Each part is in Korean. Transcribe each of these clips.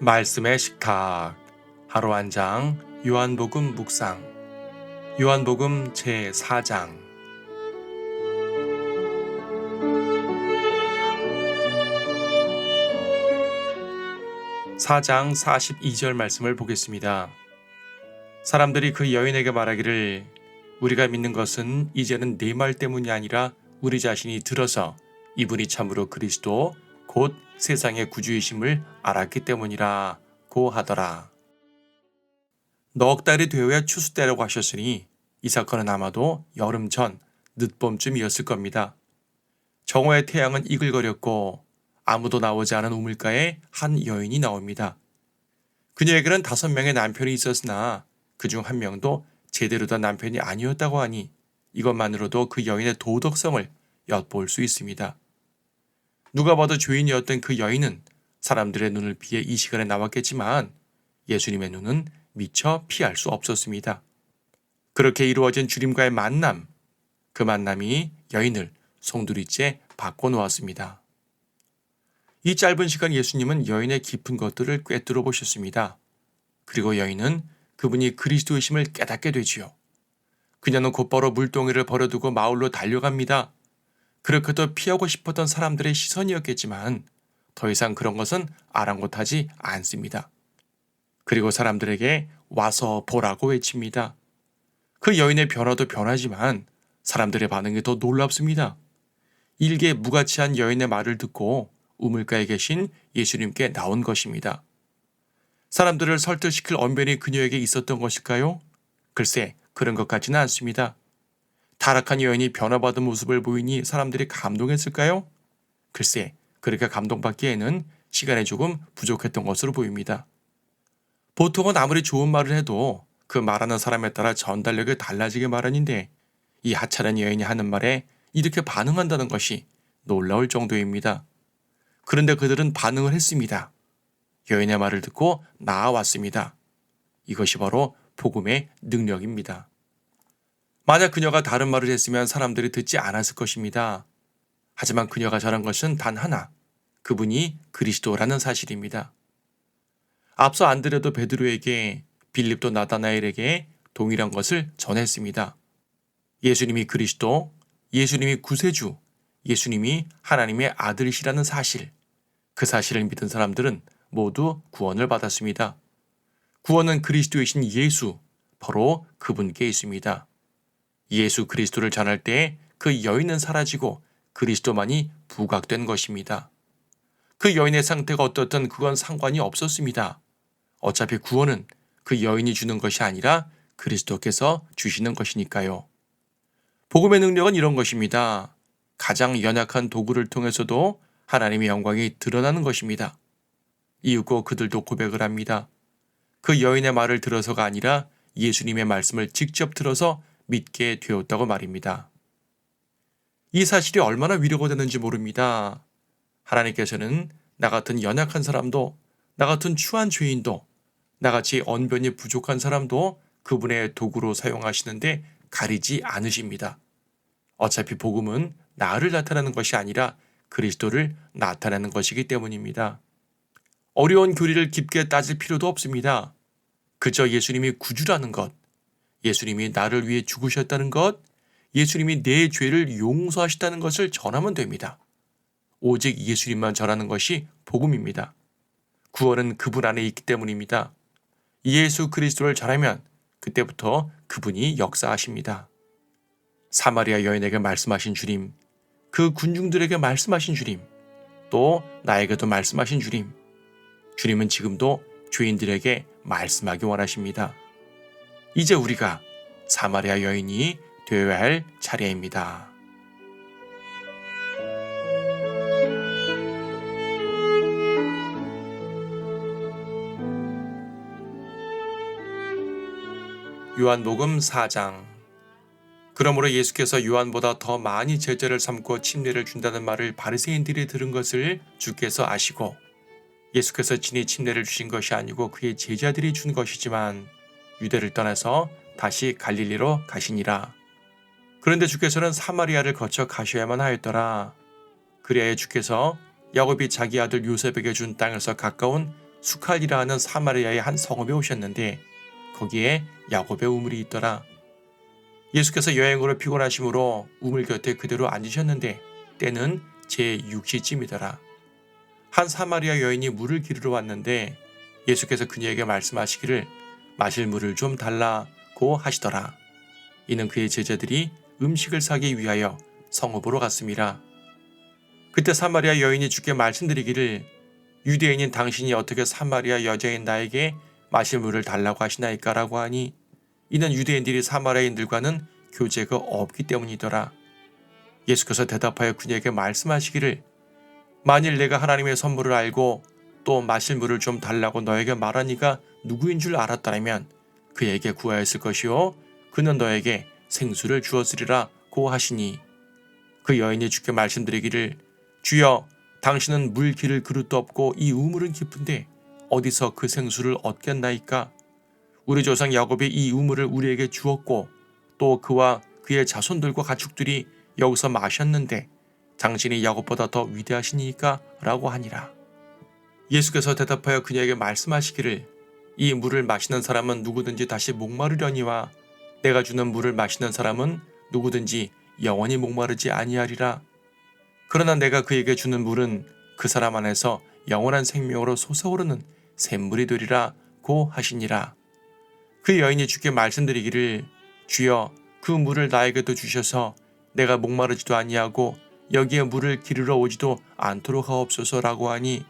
말씀의 식탁 하루 한 장 요한복음 묵상 요한복음 제4장 4장 42절 말씀을 보겠습니다. 사람들이 그 여인에게 말하기를 우리가 믿는 것은 이제는 네 말 때문이 아니라 우리 자신이 들어서 이분이 참으로 그리스도 곧 세상의 구주이심을 알았기 때문이라 고 하더라. 넉 달이 되어야 추수 때라고 하셨으니 이 사건은 아마도 여름 전 늦봄쯤이었을 겁니다. 정오의 태양은 이글거렸고 아무도 나오지 않은 우물가에 한 여인이 나옵니다. 그녀에게는 5명의 남편이 있었으나 그중 한 명도 제대로 된 남편이 아니었다고 하니 이것만으로도 그 여인의 도덕성을 엿볼 수 있습니다. 누가 봐도 죄인이었던 그 여인은 사람들의 눈을 피해 이 시간에 나왔겠지만 예수님의 눈은 미처 피할 수 없었습니다. 그렇게 이루어진 주님과의 만남, 그 만남이 여인을 송두리째 바꿔놓았습니다. 이 짧은 시간 예수님은 여인의 깊은 것들을 꿰뚫어 보셨습니다. 그리고 여인은 그분이 그리스도이심을 깨닫게 되지요. 그녀는 곧바로 물동이를 버려두고 마을로 달려갑니다. 그렇게도 피하고 싶었던 사람들의 시선이었겠지만 더 이상 그런 것은 아랑곳하지 않습니다. 그리고 사람들에게 와서 보라고 외칩니다. 그 여인의 변화도 변하지만 사람들의 반응이 더 놀랍습니다. 일개 무가치한 여인의 말을 듣고 우물가에 계신 예수님께 나온 것입니다. 사람들을 설득시킬 언변이 그녀에게 있었던 것일까요? 글쎄, 그런 것 같지는 않습니다. 타락한 여인이 변화받은 모습을 보이니 사람들이 감동했을까요? 글쎄, 그렇게 감동받기에는 시간이 조금 부족했던 것으로 보입니다. 보통은 아무리 좋은 말을 해도 그 말하는 사람에 따라 전달력이 달라지게 마련인데 이 하찮은 여인이 하는 말에 이렇게 반응한다는 것이 놀라울 정도입니다. 그런데 그들은 반응을 했습니다. 여인의 말을 듣고 나아왔습니다. 이것이 바로 복음의 능력입니다. 만약 그녀가 다른 말을 했으면 사람들이 듣지 않았을 것입니다. 하지만 그녀가 전한 것은 단 하나, 그분이 그리스도라는 사실입니다. 앞서 안드레도 베드로에게, 빌립도 나다나엘에게 동일한 것을 전했습니다. 예수님이 그리스도, 예수님이 구세주, 예수님이 하나님의 아들이시라는 사실, 그 사실을 믿은 사람들은 모두 구원을 받았습니다. 구원은 그리스도이신 예수, 바로 그분께 있습니다. 예수 그리스도를 전할 때 그 여인은 사라지고 그리스도만이 부각된 것입니다. 그 여인의 상태가 어떻든 그건 상관이 없었습니다. 어차피 구원은 그 여인이 주는 것이 아니라 그리스도께서 주시는 것이니까요. 복음의 능력은 이런 것입니다. 가장 연약한 도구를 통해서도 하나님의 영광이 드러나는 것입니다. 이윽고 그들도 고백을 합니다. 그 여인의 말을 들어서가 아니라 예수님의 말씀을 직접 들어서 믿게 되었다고 말입니다. 이 사실이 얼마나 위로가 되는지 모릅니다. 하나님께서는 나 같은 연약한 사람도, 나 같은 추한 죄인도, 나같이 언변이 부족한 사람도 그분의 도구로 사용하시는데 가리지 않으십니다. 어차피 복음은 나를 나타내는 것이 아니라 그리스도를 나타내는 것이기 때문입니다. 어려운 교리를 깊게 따질 필요도 없습니다. 그저 예수님이 구주라는 것, 예수님이 나를 위해 죽으셨다는 것, 예수님이 내 죄를 용서하셨다는 것을 전하면 됩니다. 오직 예수님만 전하는 것이 복음입니다. 구원은 그분 안에 있기 때문입니다. 예수 그리스도를 전하면 그때부터 그분이 역사하십니다. 사마리아 여인에게 말씀하신 주님, 그 군중들에게 말씀하신 주님, 또 나에게도 말씀하신 주님, 주님은 지금도 죄인들에게 말씀하기 원하십니다. 이제 우리가 사마리아 여인이 되어야 할 차례입니다. 요한복음 4장. 그러므로 예수께서 요한보다 더 많이 제자를 삼고 침례를 준다는 말을 바리새인들이 들은 것을 주께서 아시고 예수께서 친히 침례를 주신 것이 아니고 그의 제자들이 준 것이지만 유대를 떠나서 다시 갈릴리로 가시니라. 그런데 주께서는 사마리아를 거쳐 가셔야만 하였더라. 그리하여 주께서 야곱이 자기 아들 요셉에게 준 땅에서 가까운 수칼이라 하는 사마리아의 한 성읍에 오셨는데 거기에 야곱의 우물이 있더라. 예수께서 여행으로 피곤하심으로 우물 곁에 그대로 앉으셨는데 때는 제6시쯤이더라. 한 사마리아 여인이 물을 기르러 왔는데 예수께서 그녀에게 말씀하시기를 마실 물을 좀 달라고 하시더라. 이는 그의 제자들이 음식을 사기 위하여 성읍으로 갔습니다. 그때 사마리아 여인이 주께 말씀드리기를 유대인인 당신이 어떻게 사마리아 여자인 나에게 마실 물을 달라고 하시나이까 라고 하니 이는 유대인들이 사마리아인들과는 교제가 없기 때문이더라. 예수께서 대답하여 그녀에게 말씀하시기를 만일 내가 하나님의 선물을 알고 또 마실 물을 좀 달라고 너에게 말하니가 누구인 줄 알았다면 그에게 구하였을 것이요 그는 너에게 생수를 주었으리라 고 하시니 그 여인이 주께 말씀드리기를 주여 당신은 물 기를 그릇도 없고 이 우물은 깊은데 어디서 그 생수를 얻겠나이까? 우리 조상 야곱이 이 우물을 우리에게 주었고 또 그와 그의 자손들과 가축들이 여기서 마셨는데 당신이 야곱보다 더 위대하시니까? 라고 하니라. 예수께서 대답하여 그녀에게 말씀하시기를 이 물을 마시는 사람은 누구든지 다시 목마르려니와 내가 주는 물을 마시는 사람은 누구든지 영원히 목마르지 아니하리라. 그러나 내가 그에게 주는 물은 그 사람 안에서 영원한 생명으로 솟아오르는 샘물이 되리라 고 하시니라. 그 여인이 주께 말씀드리기를 주여 그 물을 나에게도 주셔서 내가 목마르지도 아니하고 여기에 물을 기르러 오지도 않도록 하옵소서라고 하니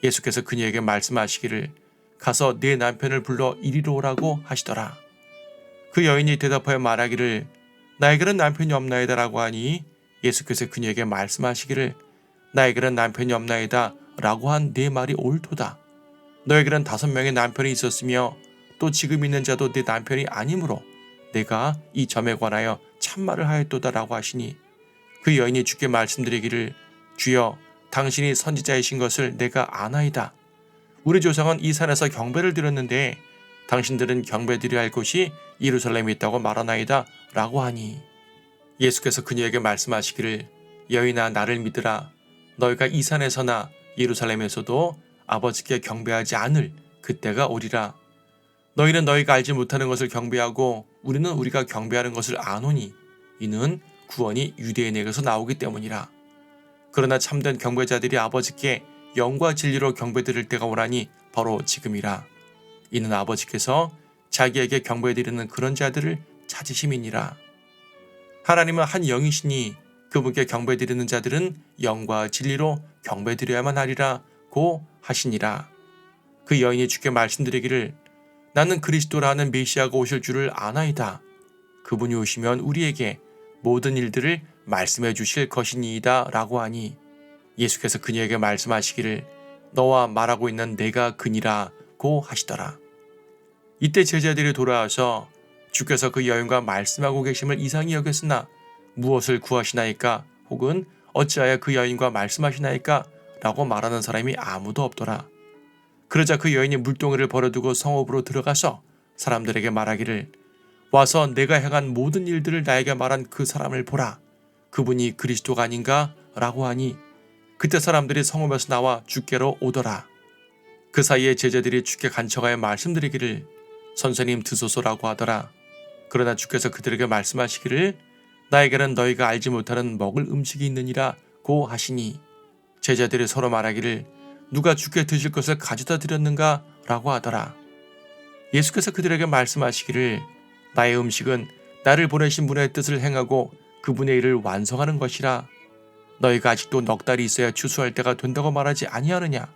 예수께서 그녀에게 말씀하시기를 가서 네 남편을 불러 이리로 오라고 하시더라. 그 여인이 대답하여 말하기를 나에게는 남편이 없나이다 라고 하니 예수께서 그녀에게 말씀하시기를 나에게는 남편이 없나이다 라고 한 네 말이 옳도다. 너에게는 5명의 남편이 있었으며 또 지금 있는 자도 네 남편이 아니므로 내가 이 점에 관하여 참말을 하였도다 라고 하시니 그 여인이 주께 말씀드리기를 주여 당신이 선지자이신 것을 내가 아나이다. 우리 조상은 이 산에서 경배를 드렸는데 당신들은 경배드려야 할 곳이 예루살렘에 있다고 말하나이다 라고 하니 예수께서 그녀에게 말씀하시기를 여인아 나를 믿으라. 너희가 이 산에서나 예루살렘에서도 아버지께 경배하지 않을 그때가 오리라. 너희는 너희가 알지 못하는 것을 경배하고 우리는 우리가 경배하는 것을 아노니 이는 구원이 유대인에게서 나오기 때문이라. 그러나 참된 경배자들이 아버지께 영과 진리로 경배드릴 때가 오라니 바로 지금이라. 이는 아버지께서 자기에게 경배드리는 그런 자들을 찾으심이니라. 하나님은 한 영이시니 그분께 경배드리는 자들은 영과 진리로 경배드려야만 하리라 고 하시니라. 그 여인이 주께 말씀드리기를 나는 그리스도라 하는 메시아가 오실 줄을 아나이다. 그분이 오시면 우리에게 모든 일들을 말씀해 주실 것이니이다 라고 하니 예수께서 그녀에게 말씀하시기를 너와 말하고 있는 내가 그니라 고 하시더라. 이때 제자들이 돌아와서 주께서 그 여인과 말씀하고 계심을 이상히 여겼으나 무엇을 구하시나이까 혹은 어찌하여 그 여인과 말씀하시나이까 라고 말하는 사람이 아무도 없더라. 그러자 그 여인이 물동이를 버려두고 성읍으로 들어가서 사람들에게 말하기를 와서 내가 행한 모든 일들을 나에게 말한 그 사람을 보라. 그분이 그리스도가 아닌가? 라고 하니 그때 사람들이 성읍에서 나와 주께로 오더라. 그 사이에 제자들이 주께 간청하여 말씀드리기를 선생님 드소서라고 하더라. 그러나 주께서 그들에게 말씀하시기를 나에게는 너희가 알지 못하는 먹을 음식이 있느니라 고 하시니 제자들이 서로 말하기를 누가 주께 드실 것을 가져다 드렸는가? 라고 하더라. 예수께서 그들에게 말씀하시기를 나의 음식은 나를 보내신 분의 뜻을 행하고 그분의 일을 완성하는 것이라. 너희가 아직도 넉 달이 있어야 추수할 때가 된다고 말하지 아니하느냐?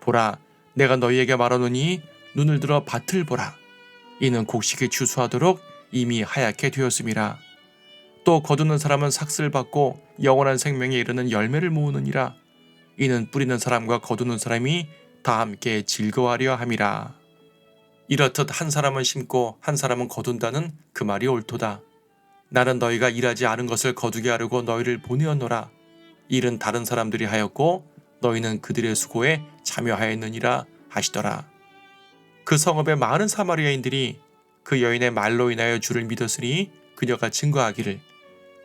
보라, 내가 너희에게 말하노니 눈을 들어 밭을 보라. 이는 곡식이 추수하도록 이미 하얗게 되었음이라. 또 거두는 사람은 삭슬 받고 영원한 생명에 이르는 열매를 모으느니라. 이는 뿌리는 사람과 거두는 사람이 다 함께 즐거워하려 함이라. 이렇듯 한 사람은 심고 한 사람은 거둔다는 그 말이 옳도다. 나는 너희가 일하지 않은 것을 거두게 하려고 너희를 보내었노라. 일은 다른 사람들이 하였고 너희는 그들의 수고에 참여하였느니라 하시더라. 그 성읍의 많은 사마리아인들이 그 여인의 말로 인하여 주를 믿었으니 그녀가 증거하기를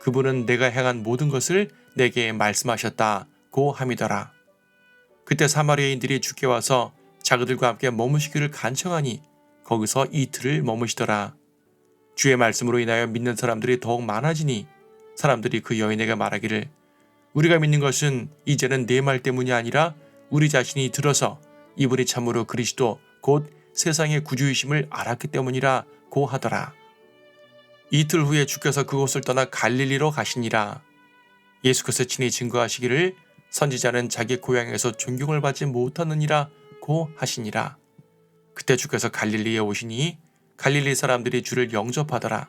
그분은 내가 행한 모든 것을 내게 말씀하셨다고 함이더라. 그때 사마리아인들이 주께 와서 자그들과 함께 머무시기를 간청하니 거기서 이틀을 머무시더라. 주의 말씀으로 인하여 믿는 사람들이 더욱 많아지니 사람들이 그 여인에게 말하기를 우리가 믿는 것은 이제는 네 말 때문이 아니라 우리 자신이 들어서 이분이 참으로 그리스도 곧 세상의 구주이심을 알았기 때문이라 고 하더라. 이틀 후에 주께서 그곳을 떠나 갈릴리로 가시니라. 예수께서 친히 증거하시기를 선지자는 자기 고향에서 존경을 받지 못하느니라 고 하시니라. 그때 주께서 갈릴리에 오시니 갈릴리 사람들이 주를 영접하더라.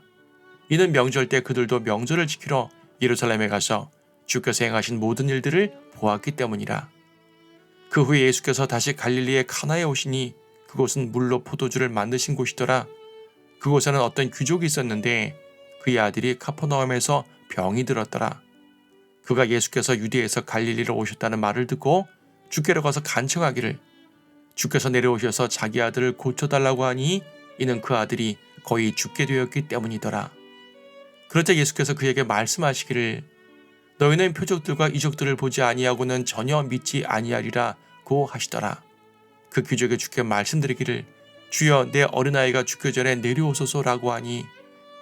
이는 명절 때 그들도 명절을 지키러 예루살렘에 가서 주께서 행하신 모든 일들을 보았기 때문이라. 그 후에 예수께서 다시 갈릴리의 카나에 오시니 그곳은 물로 포도주를 만드신 곳이더라. 그곳에는 어떤 귀족이 있었는데 그의 아들이 카퍼나움에서 병이 들었더라. 그가 예수께서 유대에서 갈릴리로 오셨다는 말을 듣고 주께로 가서 간청하기를 주께서 내려오셔서 자기 아들을 고쳐달라고 하니 이는 그 아들이 거의 죽게 되었기 때문이더라. 그러자 예수께서 그에게 말씀하시기를 너희는 표적들과 이적들을 보지 아니하고는 전혀 믿지 아니하리라 고 하시더라. 그 귀족이 주께 말씀드리기를 주여 내 어린아이가 죽기 전에 내려오소서라고 하니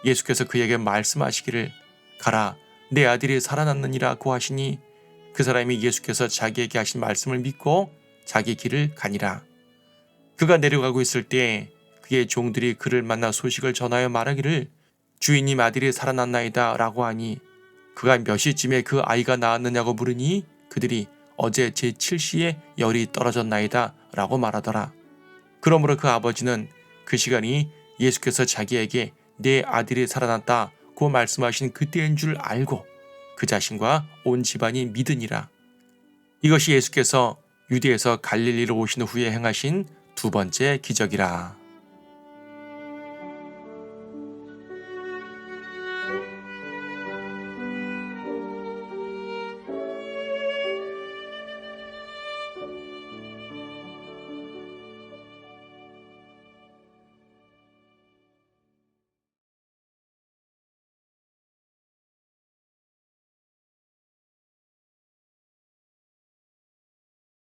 예수께서 그에게 말씀하시기를 가라 내 아들이 살아났느니라 고 하시니 그 사람이 예수께서 자기에게 하신 말씀을 믿고 자기 길을 가니라. 그가 내려가고 있을 때 그의 종들이 그를 만나 소식을 전하여 말하기를 주인님 아들이 살아났나이다 라고 하니 그가 몇 시쯤에 그 아이가 나았느냐고 물으니 그들이 어제 제7시에 열이 떨어졌나이다 라고 말하더라. 그러므로 그 아버지는 그 시간이 예수께서 자기에게 내 아들이 살아났다 고 말씀하신 그때인 줄 알고 그 자신과 온 집안이 믿으니라. 이것이 예수께서 유대에서 갈릴리로 오신 후에 행하신 두 번째 기적이라.